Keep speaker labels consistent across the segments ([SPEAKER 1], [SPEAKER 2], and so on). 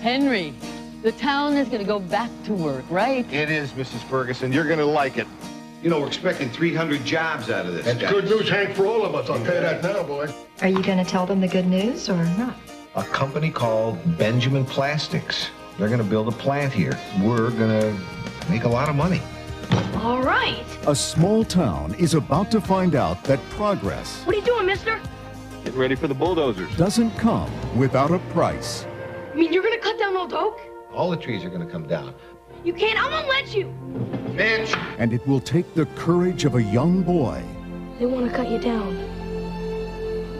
[SPEAKER 1] Henry, the town is going to go back to work, right?
[SPEAKER 2] It is, Mrs. Ferguson. You're going to like it. You know, we're expecting 300 jobs out of this.
[SPEAKER 3] That's good news, Hank, for all of us. I'll tell you that now, boy.
[SPEAKER 4] Are you going to tell them the good news or not?
[SPEAKER 2] A company called Benjamin Plastics. They're going to build a plant here. We're going to make a lot of money.
[SPEAKER 5] All right.
[SPEAKER 6] A small town is about to find out that progress...
[SPEAKER 5] What are you doing, mister?
[SPEAKER 2] Get ready for the bulldozers.
[SPEAKER 6] ...doesn't come without a price.
[SPEAKER 5] You mean you're gonna cut down old oak?
[SPEAKER 2] All the trees are going to come down.
[SPEAKER 5] You can't. I won't let you.
[SPEAKER 2] Mitch!
[SPEAKER 6] And it will take the courage of a young boy...
[SPEAKER 5] They want to cut you down.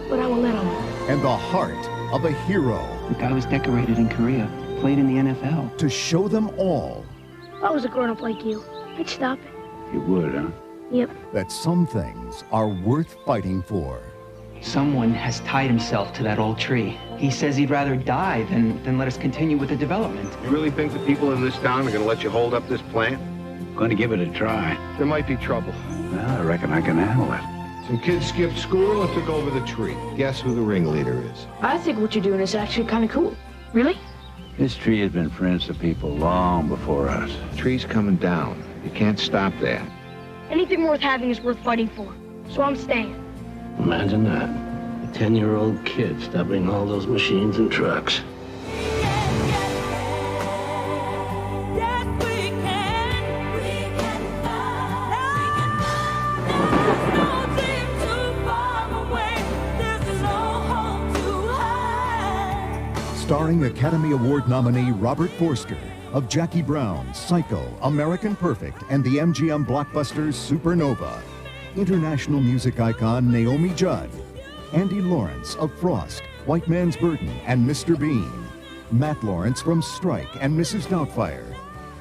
[SPEAKER 5] But I won't let them.
[SPEAKER 6] ...and the heart of a hero.
[SPEAKER 7] The guy was decorated in Korea, played in the NFL.
[SPEAKER 6] ...to show them all...
[SPEAKER 5] If I was a grown-up like you, I'd stop it.
[SPEAKER 8] You would, huh?
[SPEAKER 5] Yep.
[SPEAKER 6] ...that some things are worth fighting for.
[SPEAKER 7] Someone has tied himself to that old tree. He says he'd rather die than let us continue with the development.
[SPEAKER 2] You really think the people in this town are going to let you hold up this plant?
[SPEAKER 8] Going to give it a try.
[SPEAKER 2] There might be trouble.
[SPEAKER 8] Well, I reckon I can handle it.
[SPEAKER 2] Some kids skipped school and took over the tree. Guess who the ringleader is?
[SPEAKER 5] I think what you're doing is actually kind of cool. Really?
[SPEAKER 8] This tree has been friends to people long before us.
[SPEAKER 2] The tree's coming down. You can't stop that.
[SPEAKER 5] Anything worth having is worth fighting for. So I'm staying.
[SPEAKER 9] Imagine that. A 10-year-old kid stopping all those machines and trucks.
[SPEAKER 6] Starring Academy Award nominee Robert Forster of Jackie Brown, Psycho, American Perfect, and the MGM blockbusters Supernova. International music icon Naomi Judd. Andy Lawrence of Frost, White Man's Burden, and Mr. Bean. Matt Lawrence from Strike and Mrs. Doubtfire.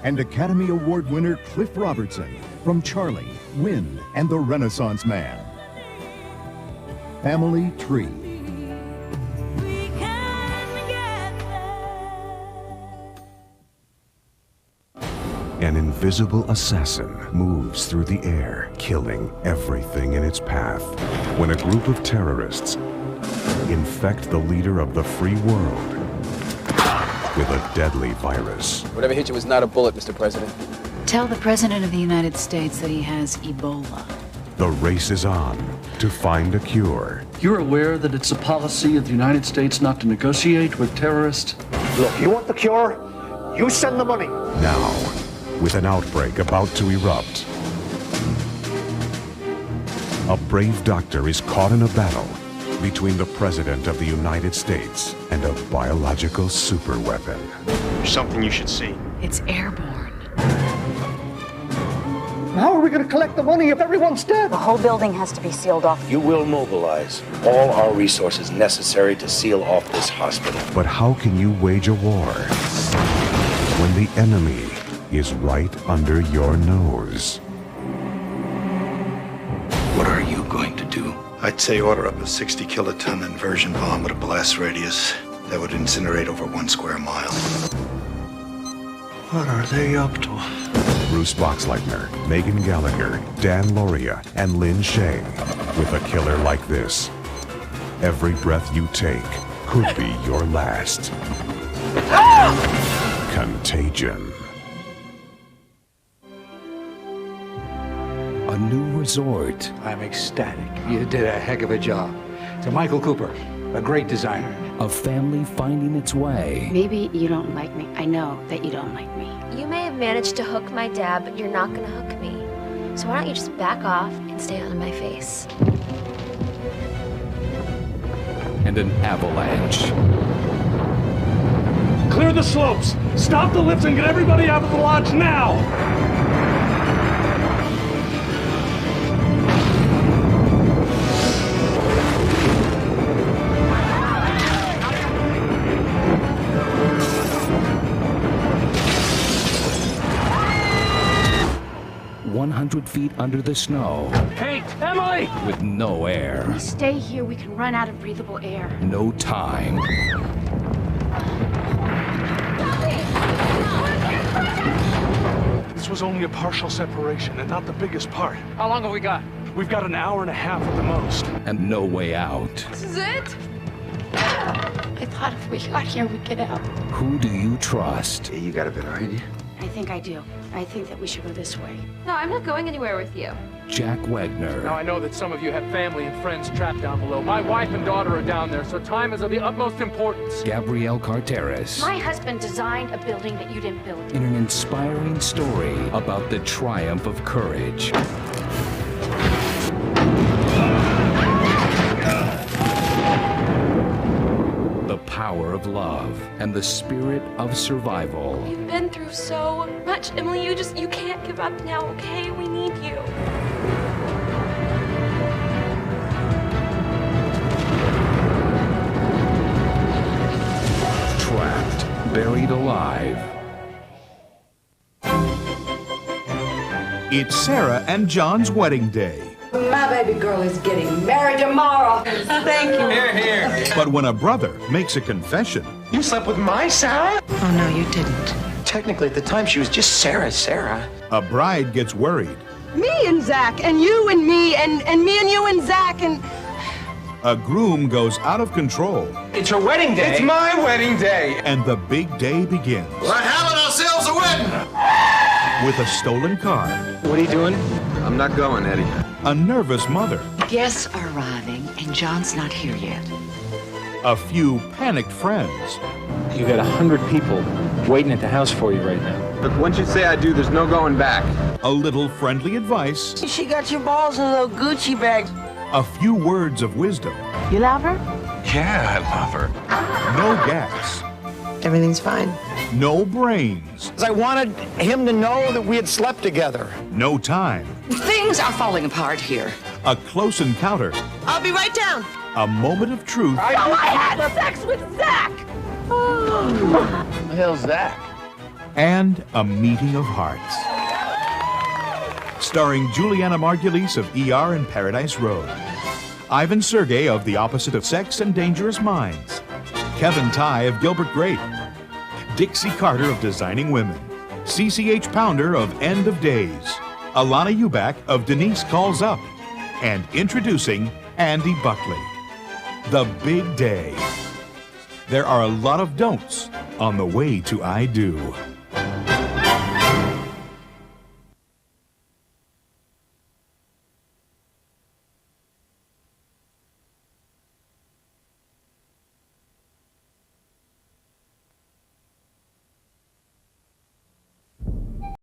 [SPEAKER 6] And Academy Award winner Cliff Robertson from Charlie, Win, and the Renaissance Man. Family Tree.
[SPEAKER 10] An invisible assassin moves through the air, killing everything in its path. When a group of terrorists infect the leader of the free world with a deadly virus.
[SPEAKER 11] Whatever hit you was not a bullet, Mr. President.
[SPEAKER 12] Tell the President of the United States that he has Ebola.
[SPEAKER 10] The race is on to find a cure.
[SPEAKER 13] You're aware that it's a policy of the United States not to negotiate with terrorists?
[SPEAKER 14] Look, you want the cure? You send the money.
[SPEAKER 10] Now, with an outbreak about to erupt, a brave doctor is caught in a battle between the President of the United States and a biological superweapon.
[SPEAKER 15] There's something you should see.
[SPEAKER 12] It's airborne.
[SPEAKER 14] How are we going to collect the money if everyone's dead?
[SPEAKER 16] The whole building has to be sealed off.
[SPEAKER 9] You will mobilize all our resources necessary to seal off this hospital.
[SPEAKER 10] But how can you wage a war when the enemy is right under your nose?
[SPEAKER 15] What are you going to do? I'd say order up a 60-kiloton inversion bomb with a blast radius that would incinerate over 1 square mile. What are they up to?
[SPEAKER 10] Bruce Boxleitner, Megan Gallagher, Dan Lauria, and Lynn Shay. With a killer like this, every breath you take could be your last. Contagion.
[SPEAKER 17] A new resort.
[SPEAKER 8] I'm ecstatic. You did a heck of a job. To Michael Cooper, a great designer.
[SPEAKER 17] A family finding its way.
[SPEAKER 16] Maybe you don't like me. I know that you don't like me.
[SPEAKER 18] You may have managed to hook my dad, but you're not gonna hook me. So why don't you just back off and stay out of my face?
[SPEAKER 17] And an avalanche.
[SPEAKER 13] Clear the slopes! Stop the lifts and get everybody out of the lodge now!
[SPEAKER 17] 100 feet under the snow.
[SPEAKER 5] Hey, Emily!
[SPEAKER 17] With no air.
[SPEAKER 5] If we stay here, we can run out of breathable air.
[SPEAKER 17] No time.
[SPEAKER 13] This was only a partial separation and not the biggest part.
[SPEAKER 5] How long have we got?
[SPEAKER 13] We've got an hour and a half at the most.
[SPEAKER 17] And no way out.
[SPEAKER 18] This is it?
[SPEAKER 5] I thought if we got here, we'd get out.
[SPEAKER 17] Who do you trust?
[SPEAKER 15] You got a better idea?
[SPEAKER 16] I think I do. I think that we should go this way.
[SPEAKER 18] No, I'm not going anywhere with you.
[SPEAKER 17] Jack Wagner.
[SPEAKER 19] Now, I know that some of you have family and friends trapped down below. My wife and daughter are down there, so time is of the utmost importance.
[SPEAKER 17] Gabrielle Carteris.
[SPEAKER 5] My husband designed a building that you didn't build.
[SPEAKER 17] In an inspiring story about the triumph of courage. The power of love and the spirit of survival.
[SPEAKER 18] You've been through so much, Emily. You can't give up now, okay? We need you.
[SPEAKER 17] Trapped, buried alive.
[SPEAKER 20] It's Sarah and John's wedding day.
[SPEAKER 21] My baby girl is getting married tomorrow. Thank you.
[SPEAKER 20] Here, here. But when a brother makes a confession...
[SPEAKER 22] You slept with my Sarah?
[SPEAKER 21] Oh, no, you didn't.
[SPEAKER 22] Technically, at the time, she was just Sarah.
[SPEAKER 20] A bride gets worried.
[SPEAKER 21] Me and Zach, and you and me, and me and you and Zach, and...
[SPEAKER 20] A groom goes out of control.
[SPEAKER 22] It's her wedding day. It's my wedding day.
[SPEAKER 20] And the big day begins.
[SPEAKER 22] We're having ourselves a wedding.
[SPEAKER 20] With a stolen car.
[SPEAKER 22] What are you doing? I'm not going, Eddie.
[SPEAKER 20] A nervous mother.
[SPEAKER 23] Guests are arriving, and John's not here yet.
[SPEAKER 20] A few panicked friends.
[SPEAKER 24] You got 100 people waiting at the house for you right now.
[SPEAKER 22] Look, once you say I do, there's no going back.
[SPEAKER 20] A little friendly advice.
[SPEAKER 21] She got your balls in a little Gucci bag.
[SPEAKER 20] A few words of wisdom.
[SPEAKER 21] You love her?
[SPEAKER 22] Yeah, I love her.
[SPEAKER 20] No gas.
[SPEAKER 21] Everything's fine.
[SPEAKER 20] No brains.
[SPEAKER 14] I wanted him to know that we had slept together.
[SPEAKER 20] No time.
[SPEAKER 23] Things are falling apart here.
[SPEAKER 20] A close encounter.
[SPEAKER 21] I'll be right down.
[SPEAKER 20] A moment of truth.
[SPEAKER 21] I had sex with Zach!
[SPEAKER 22] Who the hell's Zach?
[SPEAKER 20] And a meeting of hearts. Starring Juliana Margulies of ER and Paradise Road. Ivan Sergey of The Opposite of Sex and Dangerous Minds. Kevin Tighe of Gilbert Grape. Dixie Carter of Designing Women. CCH Pounder of End of Days. Alana Eubank of Denise Calls Up. And introducing Andy Buckley. The Big Day. There are a lot of don'ts on the way to I Do.